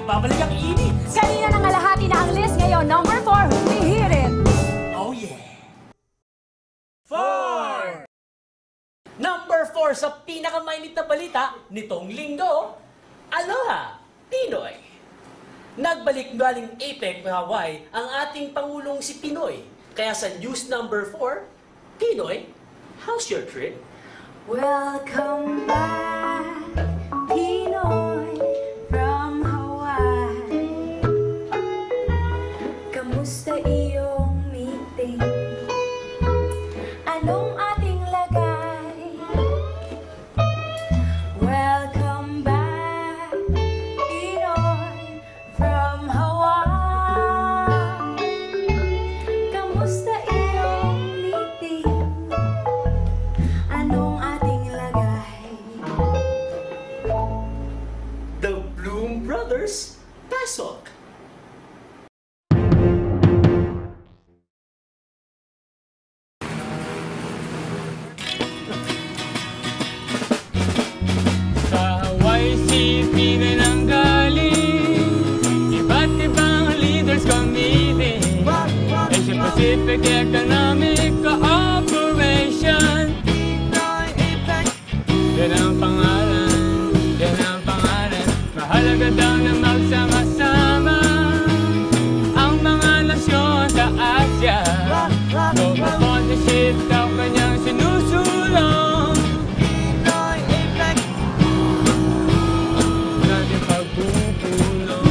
nagbabalik ang init. Kanina nangalahati na ang list ngayon. Number 4, humihirit. Oh yeah! 4! Number 4 sa pinakamainit na balita nitong linggo, Aloha, Pinoy! Nagbalik galing APEC, Hawaii, ang ating Pangulong si Pinoy. Kaya sa news number 4, Pinoy, how's your trip? Welcome back, Pinoy from Hawaii. Kamusta iyong meeting? Anong ating lagay? Welcome back, Pinoy from Hawaii. Kamusta iyong meeting? Anong ating lagay? The Bloom Brothers, pasok! Sa Hawaii City na nanggaling, iba't ibang leaders committee, Asia Pacific Economic Cooperation. Yan ang pangalan, yan ang pangalan. Mahalaga daw na magsama-sama ang mga nasyon sa Asia. Global partnership daw kanyang sinusulong. Natin pagpupulong.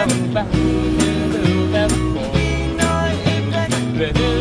Ibatin to the left mo. Back to the left mo.